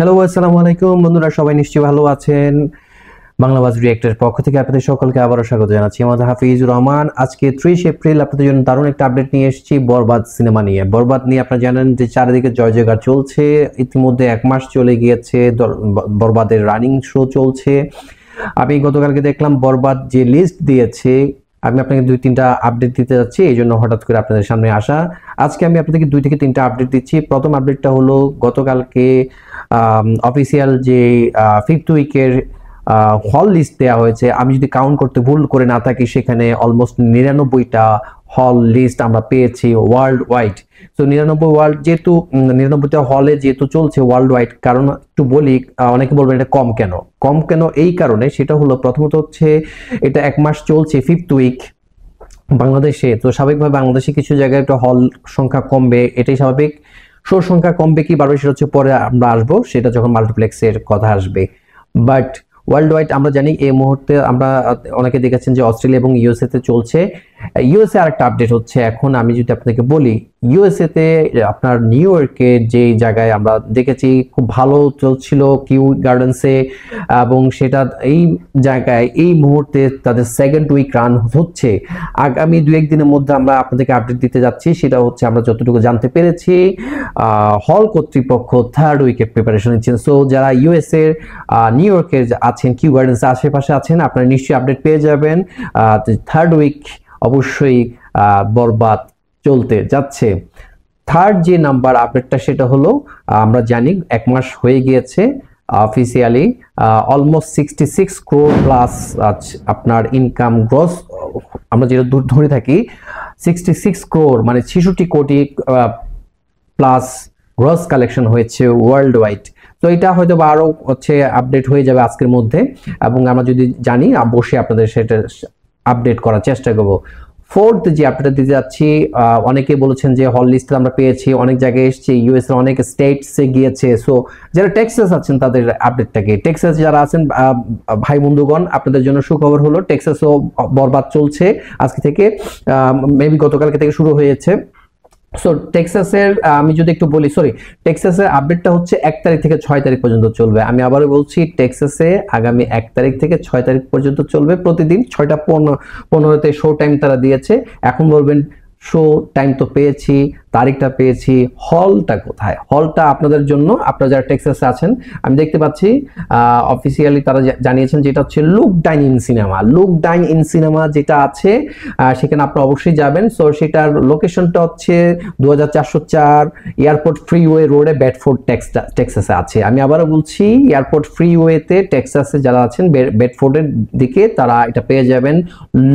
Hello, আসসালামু আলাইকুম বন্ধুরা, সবাই নিশ্চয়ই ভালো আছেন। বাংলাবাজ রিয়েক্টের পক্ষ থেকে আপনাদের সকলকে আবারও স্বাগত জানাচ্ছি। আমাদের হাফিজুর রহমান। আজকে 30 এপ্রিল আপনাদের জন্য দারুণ একটা আপডেট নিয়ে এসেছি বরবাদ সিনেমা নিয়ে। বরবাদ নিয়ে আপনারা জানেন যে চারিদিকে জয় জয়কার চলছে। ইতিমধ্যে 1 মাস চলে গিয়েছে, বরবাদের রানিং শো চলছে। আমি গতকালকে দেখলাম বরবাদ যে লিস্ট দিয়েছে, আমি আপনাকে 2-3টা আপডেট দিতে যাচ্ছি, এই জন্য হঠাৎ করে আপনাদের সামনে আসা। আজকে আমি আপনাদেরকে 2 থেকে 3টা আপডেট দিচ্ছি। প্রথম আপডেটটা হলো গতকালকে অফিসিয়াল যে 5th উইকের হল লিস্ট দেওয়া হয়েছে। আমি যদি কাউন্ট করতে ভুল করে না থাকি, সেখানে অলমোস্ট 99টা হল লিস্ট আমরা পেয়েছি ওয়ার্ল্ড ওয়াইড। তো 99টা হলে যেহেতু চলছে ওয়ার্ল্ড ওয়াইড, কারণ একটু বলি, অনেকে বলবেন এটা কম কেন এই কারণে, সেটা হলো প্রথমত হচ্ছে এটা 1 মাস চলছে, 5th উইক বাংলাদেশে। তো স্বাভাবিকভাবে বাংলাদেশে কিছু জায়গায় একটা হল সংখ্যা কমবে, এটাই স্বাভাবিক। শো সংখ্যা কমবে কি বাড়বে সেটা হচ্ছে পরে আমরা আসবো, সেটা যখন মাল্টিপ্লেক্সের কথা আসবে। বাট ওয়ার্ল্ড ওয়াইড আমরা জানি এই মুহূর্তে আমরা অনেকে দেখেছেন যে অস্ট্রেলিয়া এবং ইউএসএ তে চলছে। ইউএসএ আরেকটা আপডেট হচ্ছে, এখন আমি যদি আপনাকে বলি, ইউএসএ তে আপনার নিউ ইয়র্কে যে জায়গায় আমরা দেখেছি খুব ভালো চলছিল কিউ গার্ডেন্সে, এবং সেটা এই জায়গায় এই মুহূর্তে তাদের 2nd উইক রান হচ্ছে। আগামী 2-1 দিনের মধ্যে আমরা আপনাদেরকে আপডেট দিতে যাচ্ছি। সেটা হচ্ছে আমরা যতটুকু জানতে পেরেছি, হল কর্তৃপক্ষ 3rd উইকের প্রিপারেশন নিচ্ছেন। সো যারা ইউএসএ নিউ ইয়র্কের আছেন, কিউ গার্ডেন্স আশেপাশে আছেন, আপনারা নিশ্চয়ই আপডেট পেয়ে যাবেন। 3rd উইক অবশ্যই বরবাদ চলতে যাচ্ছে। থার্ড যে নাম্বার আপডেটটা সেটা হলো, আমরা জানি 1 মাস হয়ে গিয়েছে অফিসিয়ালি, অলমোস্ট 66 crore প্লাস আপনার ইনকাম গ্রস, আমরা যেটা ধরে থাকি 66 crore মানে 66 কোটি প্লাস গ্রস কালেকশন হয়েছে ওয়ার্ল্ড ওয়াইড। তো এটা হয়তো বা আরো হচ্ছে আপডেট হয়ে যাবে আজকের মধ্যে, এবং আমরা যদি জানি অবশ্যই আপনাদের সেটা আপডেট করার চেষ্টা করব। 4th যে আপডেট দিতে যাচ্ছি, অনেকে বলেছেন যে হল লিস্ট আমরা পেয়েছি, অনেক জায়গায় এসেছে, ইউএস এর অনেক স্টেটসে গিয়েছে। সো যারা টেক্সাস আছেন তাদের আপডেটটাকে, টেক্সাস যারা আছেন ভাই বন্ধুগণ, আপনাদের জন্য সুখবর হলো টেক্সাসও বরবাদ চলছে আজকে থেকে, মেবি গতকালকে থেকে শুরু হয়েছে। সো টেক্সাসের আমি যদি একটু বলি, টেক্সাসের আপডেটটা হচ্ছে 1 তারিখ থেকে 6 তারিখ পর্যন্ত চলবে। আমি আবারও বলছি, টেক্সাসে আগামী 1 তারিখ থেকে 6 তারিখ পর্যন্ত চলবে। প্রতিদিন 6:15 শো টাইম তারা দিয়েছে। এখন বলবেন শো টাইম তো পেয়েছি, তারিখটা পেয়েছি, হলটা কোথায়? হলটা আপনাদের জন্য, আপনারা যারা টেক্সাসে আছেন, আমি দেখতে পাচ্ছি অফিসিয়ালি তারা জানিয়েছেন যেটা হচ্ছে লুক ডাইন ইন সিনেমা যেটা আছে, সেখানে আপনারা অবশ্যই যাবেন। সো সেটার লোকেশনটা হচ্ছে 2404 এয়ারপোর্ট ফ্রিওয়ে রোডে, বেডফোর্ড টেক্সাসে আছে। আমি আবারও বলছি, এয়ারপোর্ট ফ্রিওয়েতে টেক্সাসে যারা আছেন বেডফোর্ডের দিকে, তারা এটা পেয়ে যাবেন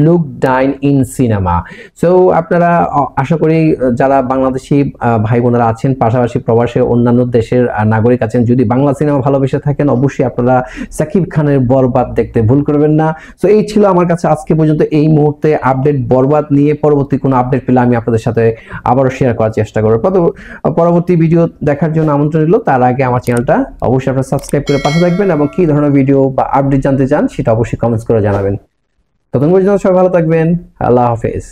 look dine in cinema. So আপনারা আশা করি যারা বাংলাদেশি ভাই বোনেরা আছেন, পাশাপাশি প্রবাসী অন্যান্য দেশের নাগরিক আছেন, যদি বাংলা সিনেমা ভালোবেসে থাকেন, অবশ্যই আপনারা সাকিব খানের বরবাদ দেখতে ভুল করবেন না। সো এই ছিল আমার কাছে আজকে পর্যন্ত এই মুহূর্তে আপডেট বরবাদ নিয়ে। পরবর্তী কোনো আপডেট পেলে আমি আপনাদের সাথে আবারও শেয়ার করার চেষ্টা করব। পরবর্তী ভিডিও দেখার জন্য আমন্ত্রণ রইল। তার আগে আমার চ্যানেলটা অবশ্যই আপনারা সাবস্ক্রাইব করে পাশে থাকবেন, এবং কি ধরনের ভিডিও বা আপডেট জানতে চান সেটা অবশ্যই কমেন্টস করে জানাবেন। ততক্ষণ পর্যন্ত সবাই ভালো থাকবেন। আল্লাহ হাফেজ।